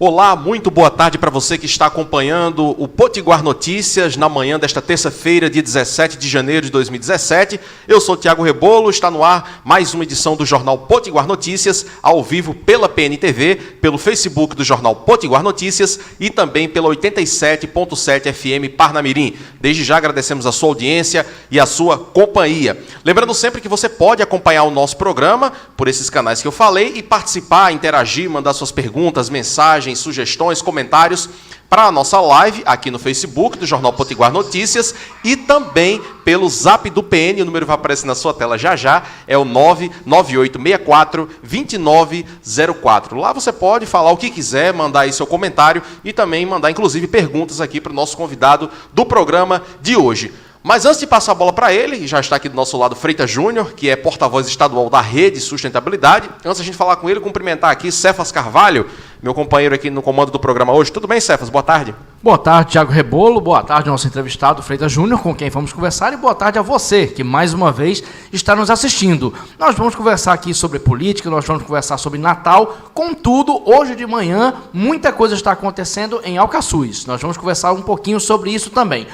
Olá, muito boa tarde para você que está acompanhando o Potiguar Notícias na manhã desta terça-feira, dia 17 de janeiro de 2017. Eu sou Tiago Rebolo, está no ar mais uma edição do Jornal Potiguar Notícias, ao vivo pela PNTV, pelo Facebook do Jornal Potiguar Notícias e também pela 87.7 FM Parnamirim. Desde já agradecemos a sua audiência e a sua companhia. Lembrando sempre que você pode acompanhar o nosso programa por esses canais que eu falei e participar, interagir, mandar suas perguntas, mensagens, sugestões, comentários para a nossa live aqui no Facebook do Jornal Potiguar Notícias e também pelo Zap do PN, o número vai aparecer na sua tela já já, é o 99864-2904. Lá você pode falar o que quiser, mandar aí seu comentário e também mandar inclusive perguntas aqui para o nosso convidado do programa de hoje. Mas antes de passar a bola para ele, já está aqui do nosso lado Freitas Júnior, que é porta-voz estadual da Rede Sustentabilidade. Antes de a gente falar com ele, cumprimentar aqui Cefas Carvalho, meu companheiro aqui no comando do programa hoje. Tudo bem, Cefas? Boa tarde. Boa tarde, Tiago Rebolo. Boa tarde, nosso entrevistado Freitas Júnior, com quem vamos conversar. E boa tarde a você, que mais uma vez está nos assistindo. Nós vamos conversar aqui sobre política, nós vamos conversar sobre Natal. Contudo, hoje de manhã, muita coisa está acontecendo em Alcaçuz. Nós vamos conversar um pouquinho sobre isso também.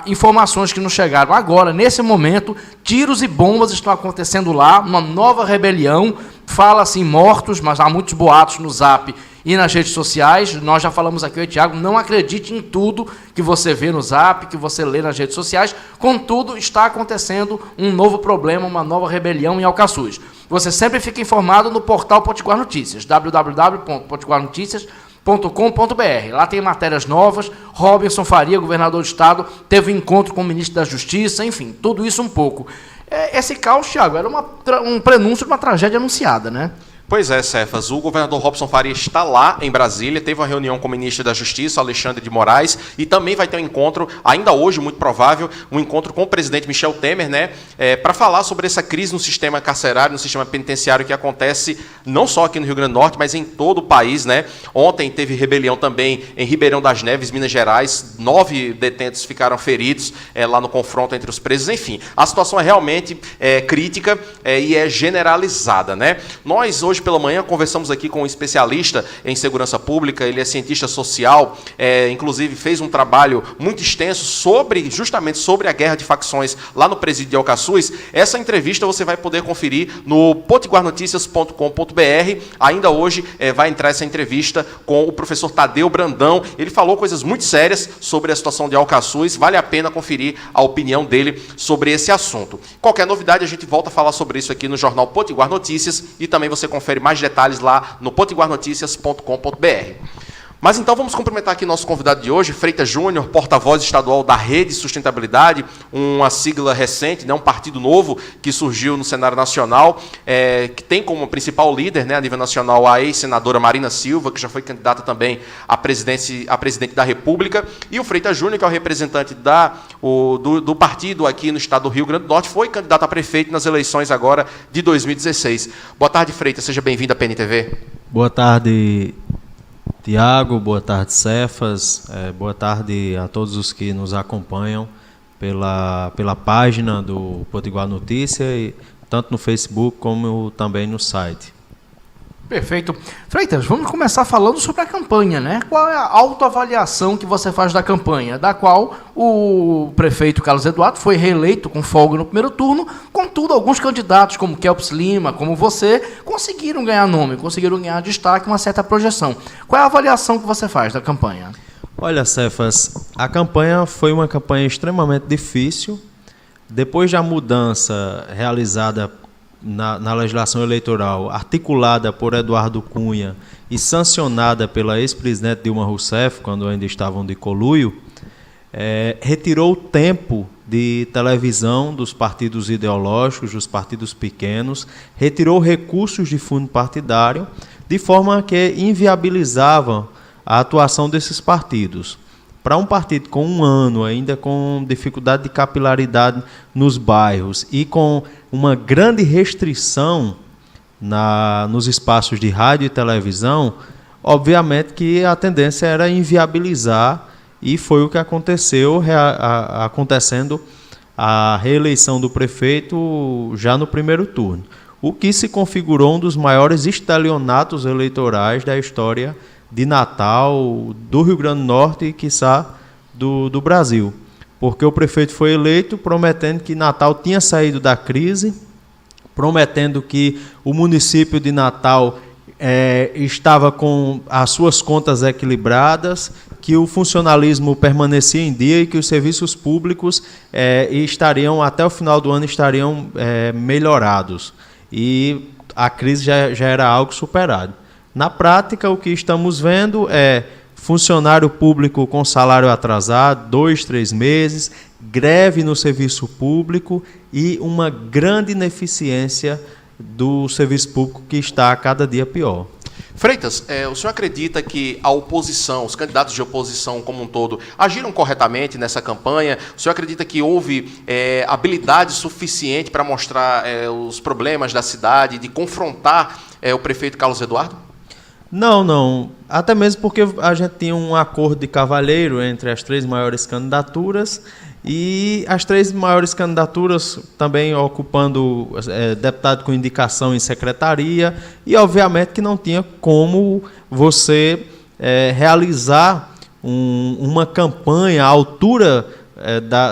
Informações que nos chegaram agora, nesse momento, tiros e bombas estão acontecendo lá, uma nova rebelião, fala-se em mortos, mas há muitos boatos no Zap e nas redes sociais. Nós já falamos aqui, Tiago, não acredite em tudo que você vê no Zap, que você lê nas redes sociais, contudo, está acontecendo um novo problema, uma nova rebelião em Alcaçuz. Você sempre fica informado no portal Potiguar Notícias, www.potiguarnoticias.com.br. Lá tem matérias novas. Robinson Faria, governador do estado, teve um encontro com o ministro da Justiça, enfim, tudo isso um pouco. Esse caos, Thiago, era um prenúncio de uma tragédia anunciada, né? Pois é, Cefas, o governador Robson Faria está lá em Brasília, teve uma reunião com o ministro da Justiça, Alexandre de Moraes, e também vai ter um encontro, ainda hoje, muito provável, um encontro com o presidente Michel Temer, né, para falar sobre essa crise no sistema carcerário, no sistema penitenciário que acontece não só aqui no Rio Grande do Norte, mas em todo o país, né. Ontem teve rebelião também em Ribeirão das Neves, Minas Gerais, 9 detentos ficaram feridos lá no confronto entre os presos, enfim, a situação é realmente crítica e é generalizada, né. Nós, hoje pela manhã, conversamos aqui com um especialista em segurança pública, ele é cientista social, inclusive fez um trabalho muito extenso justamente sobre a guerra de facções lá no presídio de Alcaçuz. Essa entrevista você vai poder conferir no potiguarnoticias.com.br. Ainda hoje vai entrar essa entrevista com o professor Tadeu Brandão. Ele falou coisas muito sérias sobre a situação de Alcaçuz. Vale a pena conferir a opinião dele sobre esse assunto. Qualquer novidade, a gente volta a falar sobre isso aqui no Jornal Potiguar Notícias e também você confere mais detalhes lá no potiguarnoticias.com.br. Mas então vamos cumprimentar aqui nosso convidado de hoje, Freitas Júnior, porta-voz estadual da Rede Sustentabilidade, uma sigla recente, né, um partido novo que surgiu no cenário nacional, que tem como principal líder, né, a nível nacional a ex-senadora Marina Silva, que já foi candidata também a presidente da República, e o Freitas Júnior, que é o representante do partido aqui no estado do Rio Grande do Norte, foi candidato a prefeito nas eleições agora de 2016. Boa tarde, Freitas, seja bem-vindo à PNTV. Boa tarde, Tiago, boa tarde, Cefas, boa tarde a todos os que nos acompanham pela página do Potiguar Notícia, tanto no Facebook como também no site. Perfeito. Freitas, vamos começar falando sobre a campanha, né? Qual é a autoavaliação que você faz da campanha, da qual o prefeito Carlos Eduardo foi reeleito com folga no primeiro turno, contudo, alguns candidatos, como Kelps Lima, como você, conseguiram ganhar nome, conseguiram ganhar destaque, uma certa projeção. Qual é a avaliação que você faz da campanha? Olha, Cefas, a campanha foi uma campanha extremamente difícil. Depois da mudança realizada na legislação eleitoral, articulada por Eduardo Cunha e sancionada pela ex-presidente Dilma Rousseff, quando ainda estavam de conluio, retirou o tempo de televisão dos partidos ideológicos, dos partidos pequenos, retirou recursos de fundo partidário, de forma que inviabilizava a atuação desses partidos. Para um partido com um ano, ainda com dificuldade de capilaridade nos bairros e com uma grande restrição nos espaços de rádio e televisão, obviamente que a tendência era inviabilizar, e foi o que aconteceu, acontecendo a reeleição do prefeito já no primeiro turno, o que se configurou um dos maiores estelionatos eleitorais da história de Natal, do Rio Grande do Norte e, quiçá, do Brasil. Porque o prefeito foi eleito prometendo que Natal tinha saído da crise, prometendo que o município de Natal estava com as suas contas equilibradas, que o funcionalismo permanecia em dia e que os serviços públicos estariam, até o final do ano, estariam melhorados. E a crise já era algo superado. Na prática, o que estamos vendo é funcionário público com salário atrasado, 2, 3 meses, greve no serviço público e uma grande ineficiência do serviço público que está a cada dia pior. Freitas, o senhor acredita que a oposição, os candidatos de oposição como um todo, agiram corretamente nessa campanha? O senhor acredita que houve habilidade suficiente para mostrar os problemas da cidade, de confrontar o prefeito Carlos Eduardo? Não. Até mesmo porque a gente tinha um acordo de cavalheiro entre as 3 maiores candidaturas, e as 3 maiores candidaturas também ocupando deputado com indicação em secretaria, e obviamente que não tinha como você realizar uma campanha à altura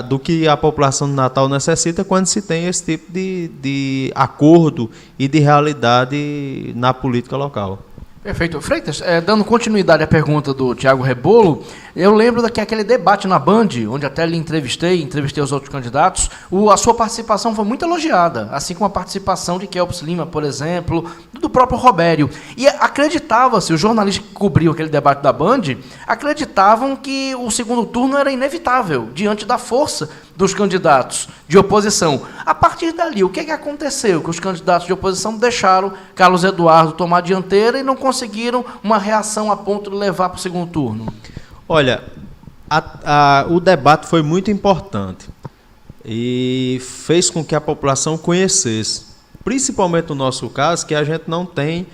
do que a população de Natal necessita quando se tem esse tipo de acordo e de realidade na política local. Perfeito. Freitas, dando continuidade à pergunta do Tiago Rebolo, eu lembro daquele debate na Band, onde até lhe entrevistei os outros candidatos, a sua participação foi muito elogiada, assim como a participação de Kelps Lima, por exemplo, do próprio Robério. E acreditava-se, os jornalistas que cobriam aquele debate da Band, acreditavam que o segundo turno era inevitável, diante da força dos candidatos de oposição. A partir dali, o que aconteceu? Que os candidatos de oposição deixaram Carlos Eduardo tomar a dianteira e não conseguiram uma reação a ponto de levar para o segundo turno? Olha, o debate foi muito importante e fez com que a população conhecesse, principalmente no nosso caso, que a gente não tem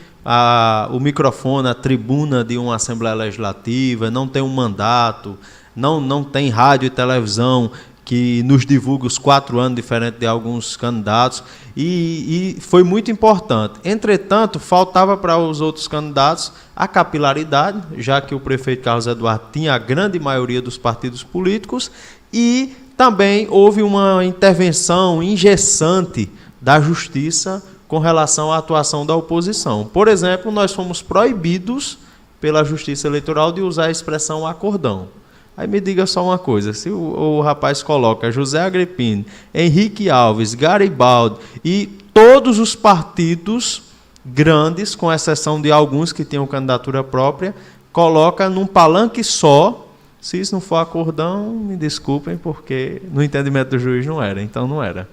o microfone, a tribuna de uma Assembleia Legislativa, não tem um mandato, não tem rádio e televisão que nos divulga os 4 anos, diferente de alguns candidatos, e foi muito importante. Entretanto, faltava para os outros candidatos a capilaridade, já que o prefeito Carlos Eduardo tinha a grande maioria dos partidos políticos, e também houve uma intervenção engessante da Justiça com relação à atuação da oposição. Por exemplo, nós fomos proibidos pela Justiça Eleitoral de usar a expressão acordão. Aí me diga só uma coisa, se o rapaz coloca José Agripino, Henrique Alves, Garibaldi e todos os partidos grandes, com exceção de alguns que tinham candidatura própria, coloca num palanque só. Se isso não for acordão, me desculpem, porque no entendimento do juiz não era. Então não era.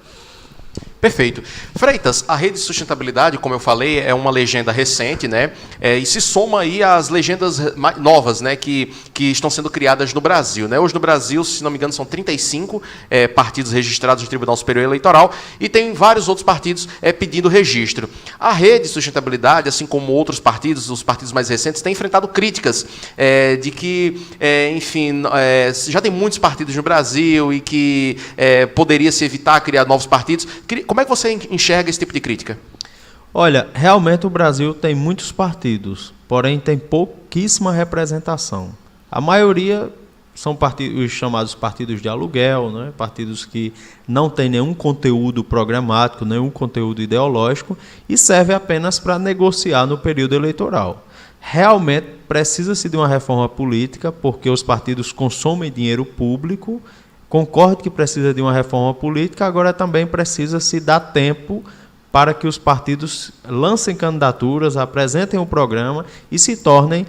Perfeito. Freitas, a rede de sustentabilidade, como eu falei, é uma legenda recente, né? E se soma aí às legendas novas, né? Que estão sendo criadas no Brasil, né? Hoje no Brasil, se não me engano, são 35 partidos registrados no Tribunal Superior Eleitoral e tem vários outros partidos pedindo registro. A rede de sustentabilidade, assim como outros partidos, os partidos mais recentes, têm enfrentado críticas de que, enfim, já tem muitos partidos no Brasil e que poderia se evitar criar novos partidos. Como é que você enxerga esse tipo de crítica? Olha, realmente o Brasil tem muitos partidos, porém tem pouquíssima representação. A maioria são os chamados partidos de aluguel, né? Partidos que não têm nenhum conteúdo programático, nenhum conteúdo ideológico e servem apenas para negociar no período eleitoral. Realmente precisa-se de uma reforma política, porque os partidos consomem dinheiro público. Concordo que precisa de uma reforma política, agora também precisa se dar tempo para que os partidos lancem candidaturas, apresentem um programa e se tornem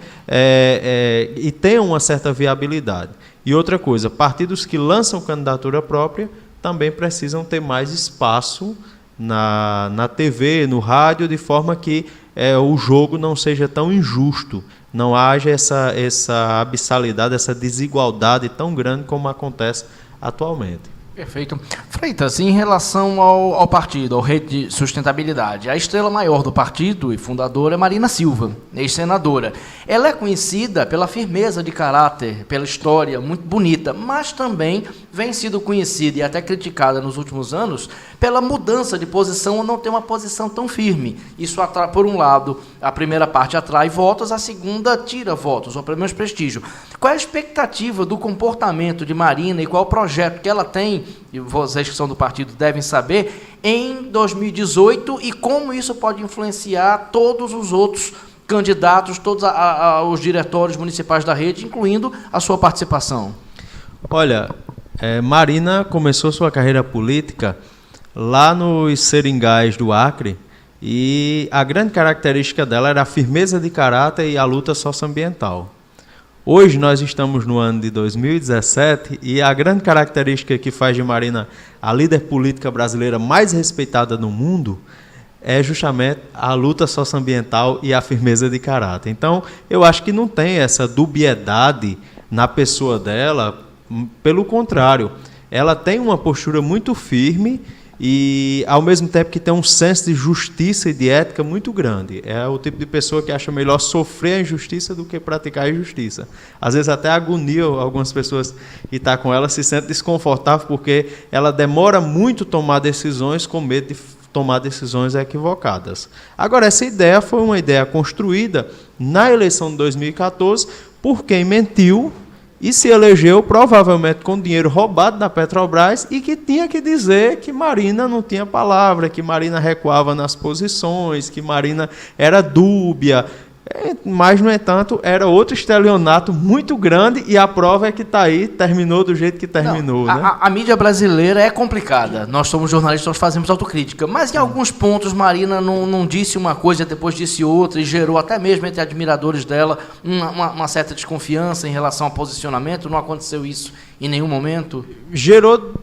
e tenham uma certa viabilidade. E outra coisa, partidos que lançam candidatura própria também precisam ter mais espaço na TV, no rádio, de forma que o jogo não seja tão injusto, não haja essa abissalidade, essa desigualdade tão grande como acontece atualmente. Perfeito. Freitas, em relação ao partido, ao Rede de Sustentabilidade, a estrela maior do partido e fundadora é Marina Silva, ex-senadora. Ela é conhecida pela firmeza de caráter, pela história muito bonita, mas também vem sido conhecida e até criticada nos últimos anos pela mudança de posição ou não ter uma posição tão firme. Isso atrai, por um lado, a primeira parte atrai votos, a segunda tira votos, ou pelo menos prestígio. Qual é a expectativa do comportamento de Marina e qual o projeto que ela tem, e vocês que são do partido devem saber, em 2018 e como isso pode influenciar todos os outros candidatos, todos os diretórios municipais da rede, incluindo a sua participação? Olha, Marina começou sua carreira política lá nos Seringais do Acre e a grande característica dela era a firmeza de caráter e a luta socioambiental. Hoje nós estamos no ano de 2017 e a grande característica que faz de Marina a líder política brasileira mais respeitada no mundo é justamente a luta socioambiental e a firmeza de caráter. Então, eu acho que não tem essa dubiedade na pessoa dela, pelo contrário, ela tem uma postura muito firme e, ao mesmo tempo, que tem um senso de justiça e de ética muito grande. É o tipo de pessoa que acha melhor sofrer a injustiça do que praticar a injustiça. Às vezes até agonia algumas pessoas que estão com ela, se sentem desconfortável porque ela demora muito a tomar decisões com medo de tomar decisões equivocadas. Agora, essa ideia foi uma ideia construída na eleição de 2014 por quem mentiu e se elegeu provavelmente com dinheiro roubado da Petrobras e que tinha que dizer que Marina não tinha palavra, que Marina recuava nas posições, que Marina era dúbia. Mas, no entanto, era outro estelionato muito grande e a prova é que está aí, terminou do jeito que terminou. Não, né? A mídia brasileira é complicada. Nós somos jornalistas, nós fazemos autocrítica. Mas, em alguns pontos, Marina não disse uma coisa, depois disse outra, e gerou até mesmo entre admiradores dela uma certa desconfiança em relação ao posicionamento. Não aconteceu isso em nenhum momento? Gerou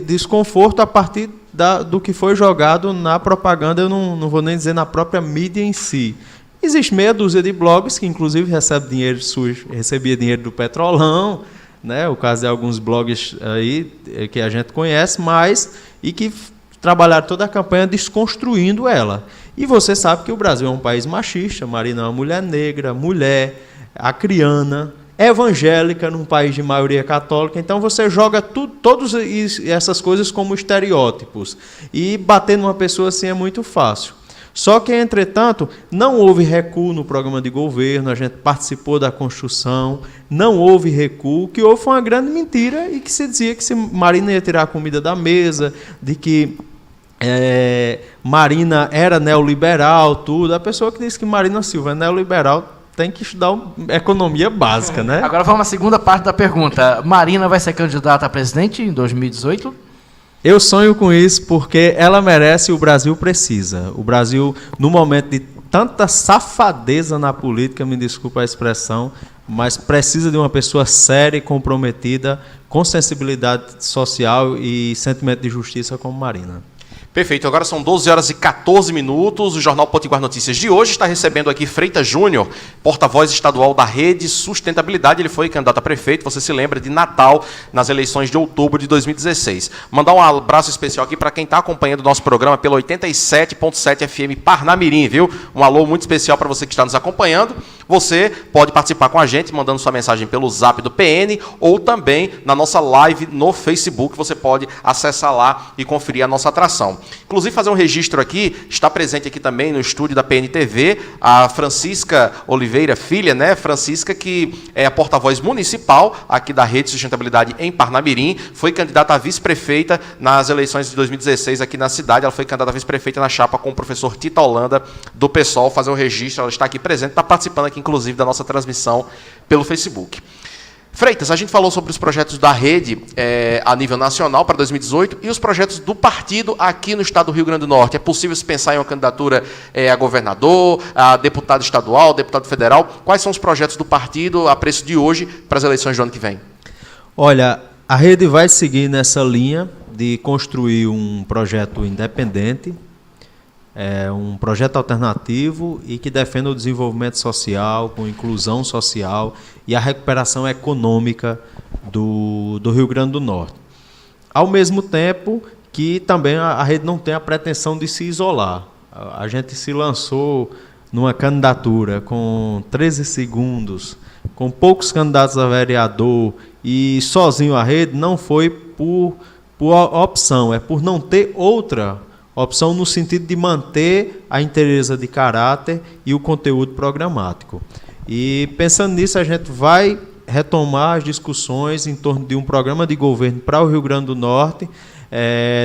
desconforto a partir do que foi jogado na propaganda, eu não vou nem dizer na própria mídia em si. Existe meia dúzia de blogs que, inclusive, recebia dinheiro do Petrolão, né? O caso de alguns blogs aí que a gente conhece, e que trabalharam toda a campanha desconstruindo ela. E você sabe que o Brasil é um país machista, Marina é uma mulher negra, mulher, acriana, evangélica, num país de maioria católica, então você joga todas essas coisas como estereótipos. E bater numa pessoa assim é muito fácil. Só que, entretanto, não houve recuo no programa de governo, a gente participou da construção, não houve recuo, o que houve foi uma grande mentira e que se dizia que Marina ia tirar a comida da mesa, de que Marina era neoliberal, tudo. A pessoa que disse que Marina Silva é neoliberal tem que estudar economia básica, né? Agora vamos à segunda parte da pergunta. Marina vai ser candidata a presidente em 2018? Eu sonho com isso porque ela merece e o Brasil precisa. O Brasil, no momento de tanta safadeza na política, me desculpa a expressão, mas precisa de uma pessoa séria e comprometida, com sensibilidade social e sentimento de justiça como Marina. Perfeito, agora são 12 horas e 14 minutos. O Jornal Potiguar Notícias de hoje está recebendo aqui Freitas Júnior, porta-voz estadual da Rede Sustentabilidade. Ele foi candidato a prefeito, você se lembra, de Natal, nas eleições de outubro de 2016. Mandar um abraço especial aqui para quem está acompanhando o nosso programa pelo 87.7 FM Parnamirim, viu? Um alô muito especial para você que está nos acompanhando. Você pode participar com a gente, mandando sua mensagem pelo zap do PN ou também na nossa live no Facebook. Você pode acessar lá e conferir a nossa atração. Inclusive, fazer um registro aqui, está presente aqui também no estúdio da PNTV, a Francisca Oliveira Filha, né? Francisca, que é a porta-voz municipal aqui da Rede Sustentabilidade em Parnamirim, foi candidata a vice-prefeita nas eleições de 2016 aqui na cidade. Ela foi candidata a vice-prefeita na chapa com o professor Tito Holanda, do PSOL. Fazer um registro, ela está aqui presente, está participando aqui, inclusive, da nossa transmissão pelo Facebook. Freitas, a gente falou sobre os projetos da rede a nível nacional para 2018 e os projetos do partido aqui no estado do Rio Grande do Norte. É possível se pensar em uma candidatura a governador, a deputado estadual, deputado federal? Quais são os projetos do partido a preço de hoje para as eleições do ano que vem? Olha, a rede vai seguir nessa linha de construir um projeto independente, um projeto alternativo e que defenda o desenvolvimento social, com inclusão social e a recuperação econômica do Rio Grande do Norte. Ao mesmo tempo que também a rede não tem a pretensão de se isolar. A gente se lançou numa candidatura com 13 segundos, com poucos candidatos a vereador e sozinho a rede, não foi por opção, é por não ter outra opção no sentido de manter a inteireza de caráter e o conteúdo programático. E pensando nisso, a gente vai retomar as discussões em torno de um programa de governo para o Rio Grande do Norte,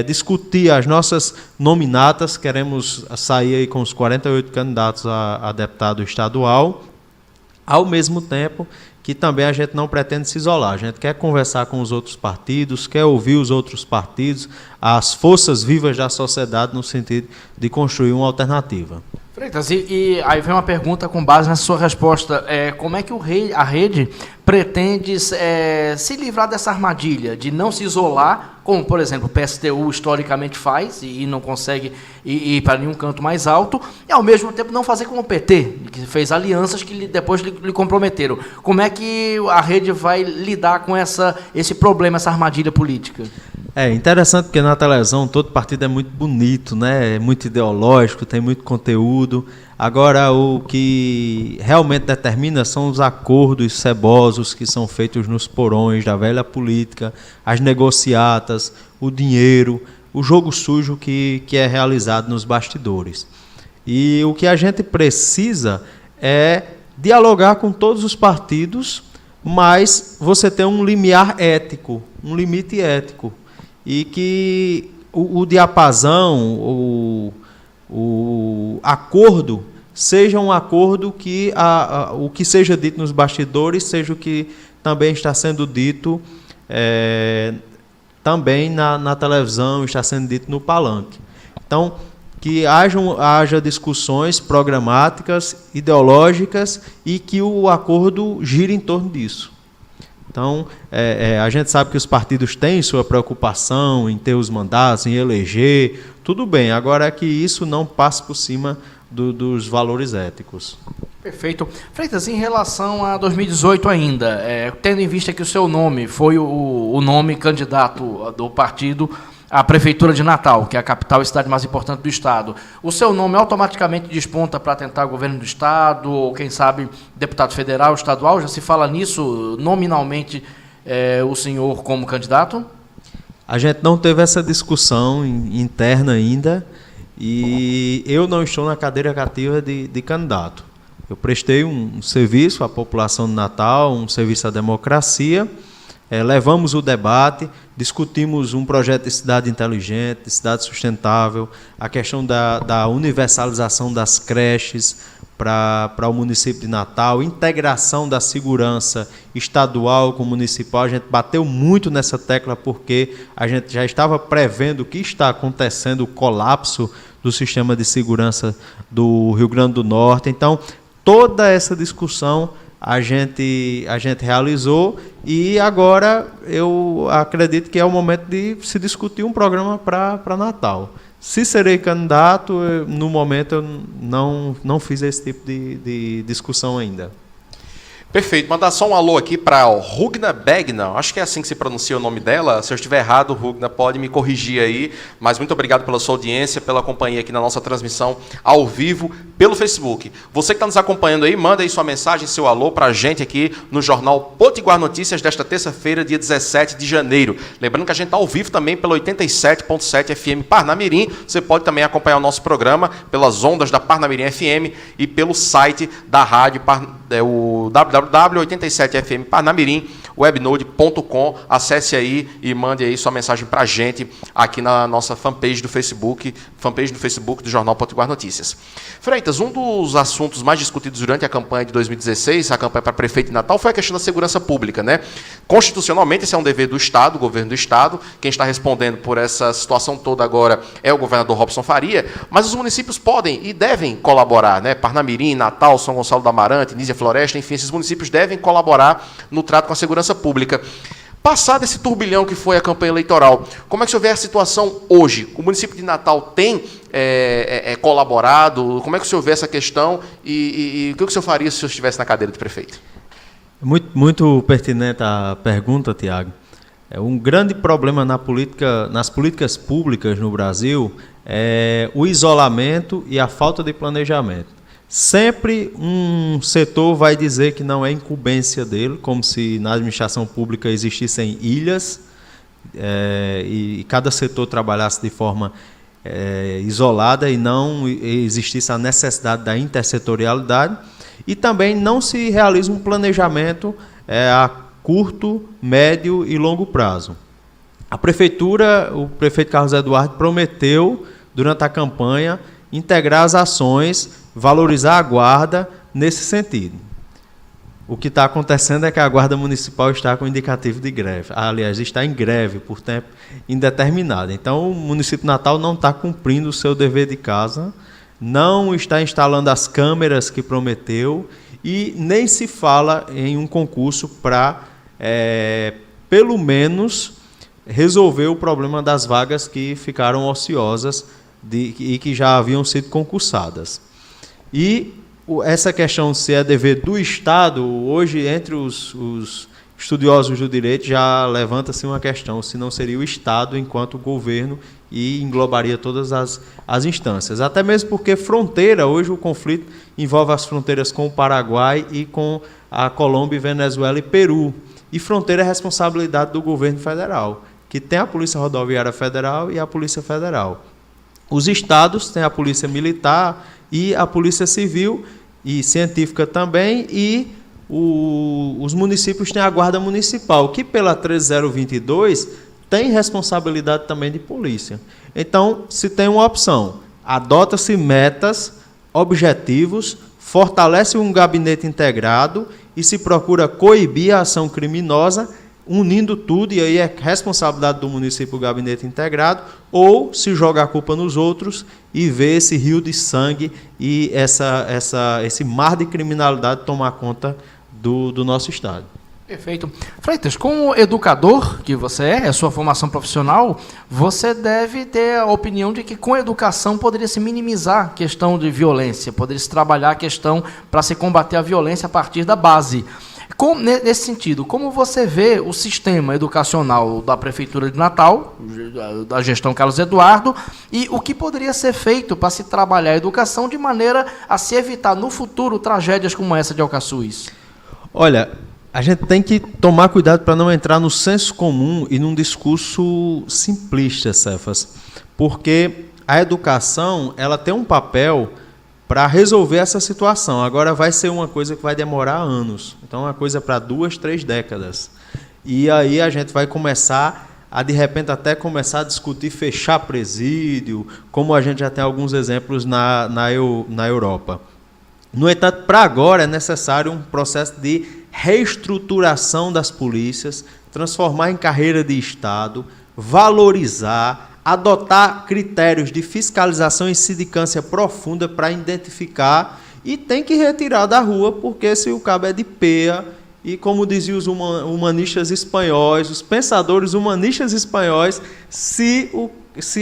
discutir as nossas nominatas. Queremos sair aí com os 48 candidatos a deputado estadual, ao mesmo tempo que também a gente não pretende se isolar. A gente quer conversar com os outros partidos, quer ouvir os outros partidos, as forças vivas da sociedade, no sentido de construir uma alternativa. Freitas, e aí vem uma pergunta com base nessa sua resposta. Como é que a rede pretende se livrar dessa armadilha de não se isolar, como, por exemplo, o PSTU historicamente faz e não consegue ir para nenhum canto mais alto, e, ao mesmo tempo, não fazer como o PT, que fez alianças que depois lhe comprometeram. Como é que a rede vai lidar com esse problema, essa armadilha política? É interessante porque na televisão todo partido é muito bonito, né? É muito ideológico, tem muito conteúdo. Agora, o que realmente determina são os acordos cebosos que são feitos nos porões da velha política, as negociatas, o dinheiro, o jogo sujo que é realizado nos bastidores. E o que a gente precisa é dialogar com todos os partidos, mas você tem um limiar ético, um limite ético. E que o diapasão, o acordo, seja um acordo que o que seja dito nos bastidores seja o que também está sendo dito também na televisão, está sendo dito no palanque. Então, que haja discussões programáticas, ideológicas e que o acordo gire em torno disso. Então, a gente sabe que os partidos têm sua preocupação em ter os mandatos, em eleger, tudo bem. Agora é que isso não passe por cima dos valores éticos. Perfeito. Freitas, em relação a 2018 ainda, tendo em vista que o seu nome foi o nome candidato do partido à Prefeitura de Natal, que é a capital e cidade mais importante do Estado, o seu nome automaticamente desponta para tentar governo do Estado, ou quem sabe deputado federal, estadual? Já se fala nisso nominalmente, o senhor como candidato? A gente não teve essa discussão interna ainda e eu não estou na cadeira cativa de candidato. Eu prestei um serviço à população de Natal, um serviço à democracia. Levamos o debate, discutimos um projeto de cidade inteligente, de cidade sustentável, a questão da universalização das creches para o município de Natal, integração da segurança estadual com municipal. A gente bateu muito nessa tecla porque a gente já estava prevendo que está acontecendo o colapso do sistema de segurança do Rio Grande do Norte. Então, toda essa discussão a gente realizou e agora eu acredito que é o momento de se discutir um programa para Natal. Se serei candidato, no momento eu não fiz esse tipo de discussão ainda. Perfeito. Mandar só um alô aqui para Rugna Begna. Acho que é assim que se pronuncia o nome dela. Se eu estiver errado, Rugna, pode me corrigir aí. Mas muito obrigado pela sua audiência, pela companhia aqui na nossa transmissão ao vivo pelo Facebook. Você que está nos acompanhando aí, manda aí sua mensagem, seu alô para a gente aqui no Jornal Potiguar Notícias desta terça-feira, dia 17 de janeiro. Lembrando que a gente está ao vivo também pela 87.7 FM Parnamirim. Você pode também acompanhar o nosso programa pelas ondas da Parnamirim FM e pelo site da rádio, o www.87fm Parnamirim, webnode.com. Acesse aí e mande aí sua mensagem para a gente aqui na nossa fanpage do Facebook do Jornal Potiguar Notícias. Freitas, um dos assuntos mais discutidos durante a campanha de 2016, a campanha para prefeito de Natal, foi a questão da segurança pública, né? Constitucionalmente, esse é um dever do Estado, o governo do Estado. Quem está respondendo por essa situação toda agora é o governador Robson Faria, mas os municípios podem e devem colaborar, né? Parnamirim, Natal, São Gonçalo do Amarante, Nísia Floresta, enfim, esses municípios devem colaborar no trato com a segurança pública. Passado esse turbilhão que foi a campanha eleitoral, como é que o senhor vê a situação hoje? O município de Natal tem colaborado? Como é que o senhor vê essa questão? E o que o senhor faria se o senhor estivesse na cadeira de prefeito? Muito pertinente a pergunta, Tiago. Um grande problema nas políticas públicas no Brasil é o isolamento e a falta de planejamento. Sempre um setor vai dizer que não é incumbência dele, como se na administração pública existissem ilhas e cada setor trabalhasse de forma isolada e não existisse a necessidade da intersetorialidade. E também não se realiza um planejamento a curto, médio e longo prazo. A prefeitura, o prefeito Carlos Eduardo prometeu, durante a campanha, integrar as ações, valorizar a guarda nesse sentido. O que está acontecendo é que a Guarda Municipal está com indicativo de greve. Aliás, está em greve por tempo indeterminado. Então, o município de Natal não está cumprindo o seu dever de casa, não está instalando as câmeras que prometeu e nem se fala em um concurso para, pelo menos, resolver o problema das vagas que ficaram ociosas e que já haviam sido concursadas. E essa questão se é dever do Estado, hoje, entre os estudiosos do direito, já levanta-se uma questão, se não seria o Estado enquanto governo e englobaria todas as instâncias. Até mesmo porque fronteira, hoje o conflito envolve as fronteiras com o Paraguai e com a Colômbia, Venezuela e Peru. E fronteira é responsabilidade do governo federal, que tem a Polícia Rodoviária Federal e a Polícia Federal. Os estados têm a Polícia Militar e a Polícia Civil e Científica também, e os municípios têm a Guarda Municipal, que pela 13022 tem responsabilidade também de polícia. Então, se tem uma opção, adota-se metas, objetivos, fortalece um gabinete integrado e se procura coibir a ação criminosa, unindo tudo, e aí é responsabilidade do município o gabinete integrado, ou se joga a culpa nos outros e vê esse rio de sangue e esse mar de criminalidade tomar conta do nosso Estado. Perfeito. Freitas, como educador que você é sua formação profissional, você deve ter a opinião de que com a educação poderia se minimizar a questão de violência, poderia se trabalhar a questão para se combater a violência a partir da base. Nesse sentido, como você vê o sistema educacional da Prefeitura de Natal, da gestão Carlos Eduardo, e o que poderia ser feito para se trabalhar a educação de maneira a se evitar no futuro tragédias como essa de Alcaçuz? Olha, a gente tem que tomar cuidado para não entrar no senso comum e num discurso simplista, Cefas, porque a educação ela tem um papel para resolver essa situação. Agora vai ser uma coisa que vai demorar anos. Então, é uma coisa para 2, 3 décadas. E aí a gente vai começar a, de repente, até começar a discutir fechar presídio, como a gente já tem alguns exemplos na Europa. No entanto, para agora é necessário um processo de reestruturação das polícias, transformar em carreira de Estado, valorizar, adotar critérios de fiscalização e sindicância profunda para identificar e tem que retirar da rua, porque se o cabo é de peia, e como diziam os humanistas espanhóis, os pensadores humanistas espanhóis, se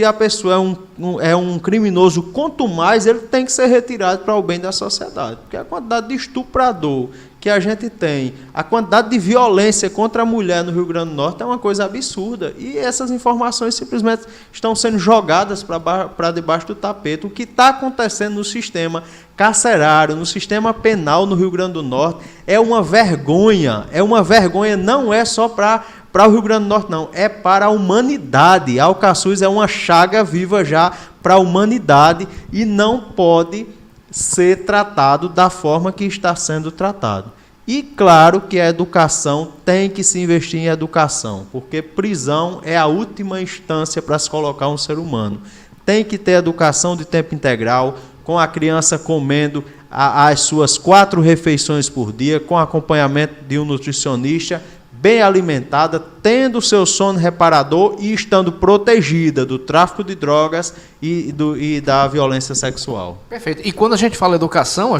a pessoa é um criminoso, quanto mais ele tem que ser retirado para o bem da sociedade. Porque a quantidade de estuprador que a gente tem, a quantidade de violência contra a mulher no Rio Grande do Norte é uma coisa absurda. E essas informações simplesmente estão sendo jogadas para debaixo do tapete. O que está acontecendo no sistema carcerário, no sistema penal no Rio Grande do Norte, é uma vergonha. É uma vergonha, não é só para o Rio Grande do Norte, não. É para a humanidade. Alcaçuz é uma chaga viva já para a humanidade e não pode ser tratado da forma que está sendo tratado. E claro que a educação tem que se investir em educação, porque prisão é a última instância para se colocar um ser humano. Tem que ter educação de tempo integral, com a criança comendo as suas 4 refeições por dia, com acompanhamento de um nutricionista, bem alimentada, tendo seu sono reparador e estando protegida do tráfico de drogas e da violência sexual. Perfeito. E quando a gente fala educação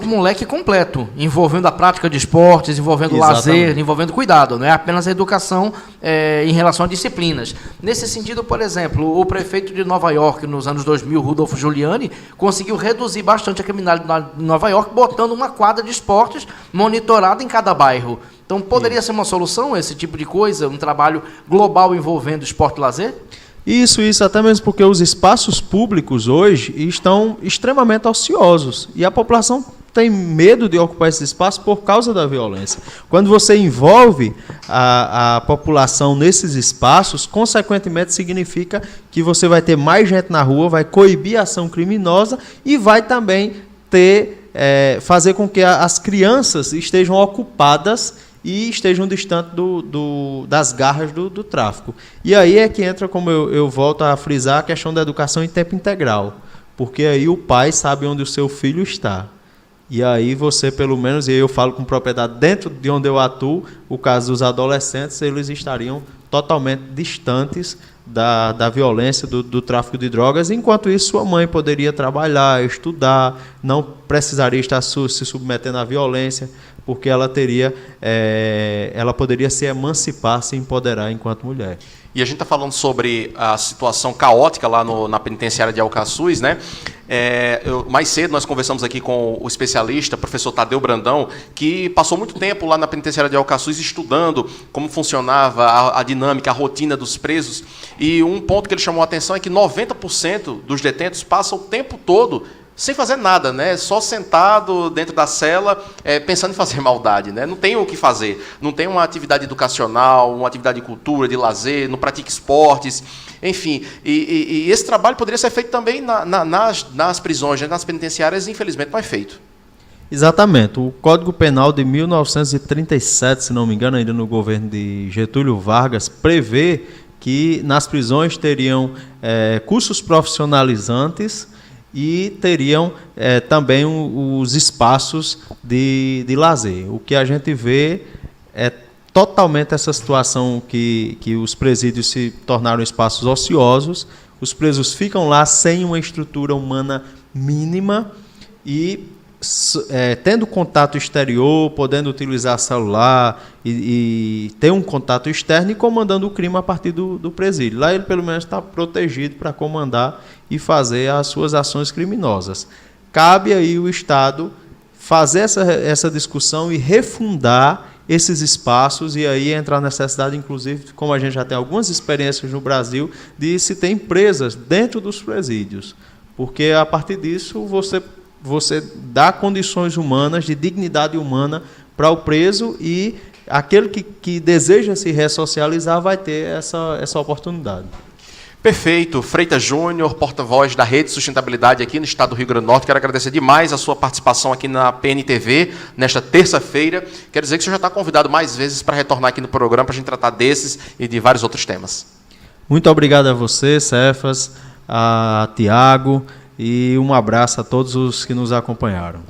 como um leque completo, envolvendo a prática de esportes, envolvendo lazer, envolvendo cuidado, não é apenas a educação em relação a disciplinas. Nesse sentido, por exemplo, o prefeito de Nova York, nos anos 2000, Rudolph Giuliani, conseguiu reduzir bastante a criminalidade de Nova York, botando uma quadra de esportes monitorada em cada bairro. Então, poderia ser uma solução esse tipo de coisa, um trabalho global envolvendo esporte e lazer? Isso, até mesmo porque os espaços públicos hoje estão extremamente ociosos e a população tem medo de ocupar esses espaços por causa da violência. Quando você envolve a população nesses espaços, consequentemente significa que você vai ter mais gente na rua, vai coibir a ação criminosa e vai também fazer com que as crianças estejam ocupadas e estejam distantes das garras do tráfico. E aí é que entra, como eu volto a frisar, a questão da educação em tempo integral, porque aí o pai sabe onde o seu filho está. E aí você, pelo menos, e eu falo com propriedade, dentro de onde eu atuo, o caso dos adolescentes, eles estariam totalmente distantes da violência, do tráfico de drogas. Enquanto isso, sua mãe poderia trabalhar, estudar, não precisaria estar se submetendo à violência, porque ela poderia se emancipar, se empoderar enquanto mulher. E a gente está falando sobre a situação caótica lá na penitenciária de Alcaçuz, né? Mais cedo nós conversamos aqui com o especialista, professor Tadeu Brandão, que passou muito tempo lá na penitenciária de Alcaçuz estudando como funcionava a dinâmica, a rotina dos presos. E um ponto que ele chamou a atenção é que 90% dos detentos passam o tempo todo sem fazer nada, né? Só sentado dentro da cela, pensando em fazer maldade, né? Não tem o que fazer, não tem uma atividade educacional, uma atividade de cultura, de lazer, não pratica esportes, enfim. E esse trabalho poderia ser feito também nas prisões, né? Nas penitenciárias, infelizmente não é feito. Exatamente. O Código Penal de 1937, se não me engano, ainda no governo de Getúlio Vargas, prevê que nas prisões teriam cursos profissionalizantes e teriam também os espaços de lazer. O que a gente vê é totalmente essa situação que os presídios se tornaram espaços ociosos, os presos ficam lá sem uma estrutura humana mínima e tendo contato exterior, podendo utilizar celular e ter um contato externo e comandando o crime a partir do presídio. Lá ele pelo menos está protegido para comandar e fazer as suas ações criminosas. Cabe aí o Estado fazer essa discussão e refundar esses espaços, e aí entra a necessidade, inclusive, como a gente já tem algumas experiências no Brasil, de se ter empresas dentro dos presídios, porque a partir disso você dá condições humanas, de dignidade humana para o preso, e aquele que deseja se ressocializar vai ter essa oportunidade. Perfeito. Freitas Júnior, porta-voz da Rede Sustentabilidade aqui no estado do Rio Grande do Norte. Quero agradecer demais a sua participação aqui na PNTV, nesta terça-feira. Quero dizer que você já está convidado mais vezes para retornar aqui no programa para a gente tratar desses e de vários outros temas. Muito obrigado a você, Cefas, a Tiago, e um abraço a todos os que nos acompanharam.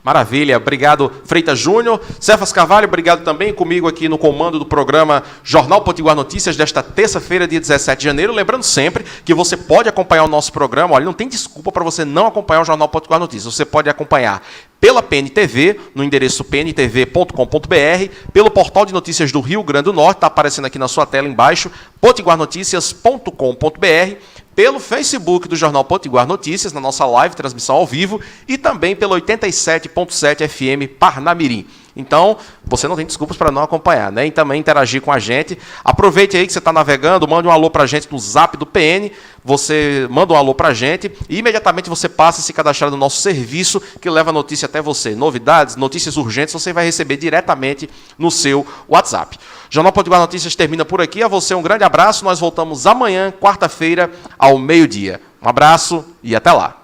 Maravilha, obrigado Freitas Júnior. Cefas Carvalho, obrigado também comigo aqui no comando do programa Jornal Potiguar Notícias desta terça-feira, dia 17 de janeiro. Lembrando sempre que você pode acompanhar o nosso programa, olha, não tem desculpa para você não acompanhar o Jornal Potiguar Notícias. Você pode acompanhar pela PNTV, no endereço pntv.com.br, pelo portal de notícias do Rio Grande do Norte, está aparecendo aqui na sua tela embaixo, potiguarnoticias.com.br, pelo Facebook do Jornal Potiguar Notícias, na nossa live, transmissão ao vivo, e também pelo 87.7 FM Parnamirim. Então, você não tem desculpas para não acompanhar, né? E também interagir com a gente. Aproveite aí que você está navegando, mande um alô para a gente no zap do PN, você manda um alô para a gente e imediatamente você passa a se cadastrar no nosso serviço que leva a notícia até você. Novidades, notícias urgentes, você vai receber diretamente no seu WhatsApp. Jornal Potiguar Notícias termina por aqui. A você um grande abraço. Nós voltamos amanhã, quarta-feira, ao meio-dia. Um abraço e até lá.